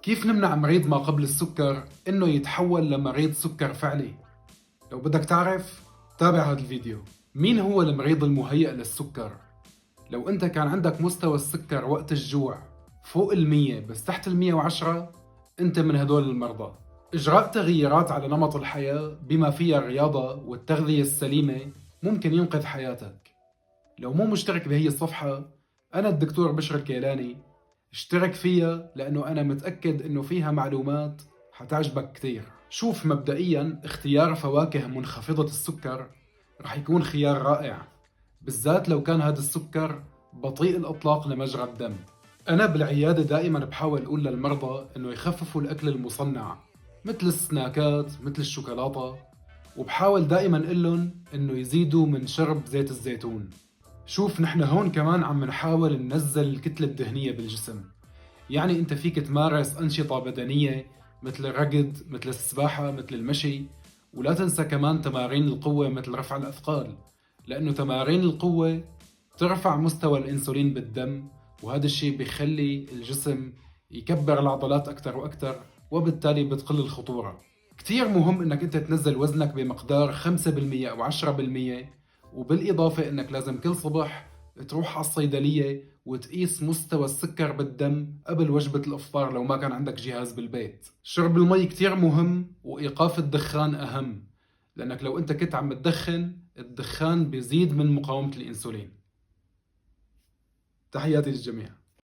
كيف نمنع مريض ما قبل السكر إنه يتحول لمريض سكر فعلي؟ لو بدك تعرف تابع هذا الفيديو. مين هو المريض المهيئ للسكر؟ لو أنت كان عندك مستوى السكر وقت الجوع فوق 100 بس تحت 110، أنت من هدول المرضى. إجراء تغييرات على نمط الحياة بما فيها الرياضة والتغذية السليمة ممكن ينقذ حياتك. لو مو مشترك بهي الصفحة، أنا الدكتور بشر الكيلاني، اشترك فيها لأنه أنا متأكد إنه فيها معلومات حتعجبك كتير. شوف، مبدئياً اختيار فواكه منخفضة السكر رح يكون خيار رائع، بالذات لو كان هذا السكر بطيء الإطلاق لمجرى الدم. أنا بالعيادة دائماً بحاول أقول للمرضى إنه يخففوا الأكل المصنع مثل السناكات مثل الشوكولاتة، وبحاول دائماً أقولن إنه يزيدوا من شرب زيت الزيتون. شوف، نحن هون كمان عم نحاول ننزل الكتلة الدهنية بالجسم، يعني انت فيك تمارس أنشطة بدنية مثل الركض مثل السباحة مثل المشي، ولا تنسى كمان تمارين القوة مثل رفع الأثقال، لأنه تمارين القوة ترفع مستوى الأنسولين بالدم، وهذا الشيء بيخلي الجسم يكبر العضلات أكثر وأكثر، وبالتالي بتقل الخطورة. كتير مهم انك انت تنزل وزنك بمقدار 5% او 10%، وبالإضافة انك لازم كل صبح تروح على الصيدلية وتقيس مستوى السكر بالدم قبل وجبة الإفطار لو ما كان عندك جهاز بالبيت. شرب المي كتير مهم، وإيقاف الدخان أهم، لأنك لو أنت كنت عم تدخن، الدخان بيزيد من مقاومة الإنسولين. تحياتي للجميع.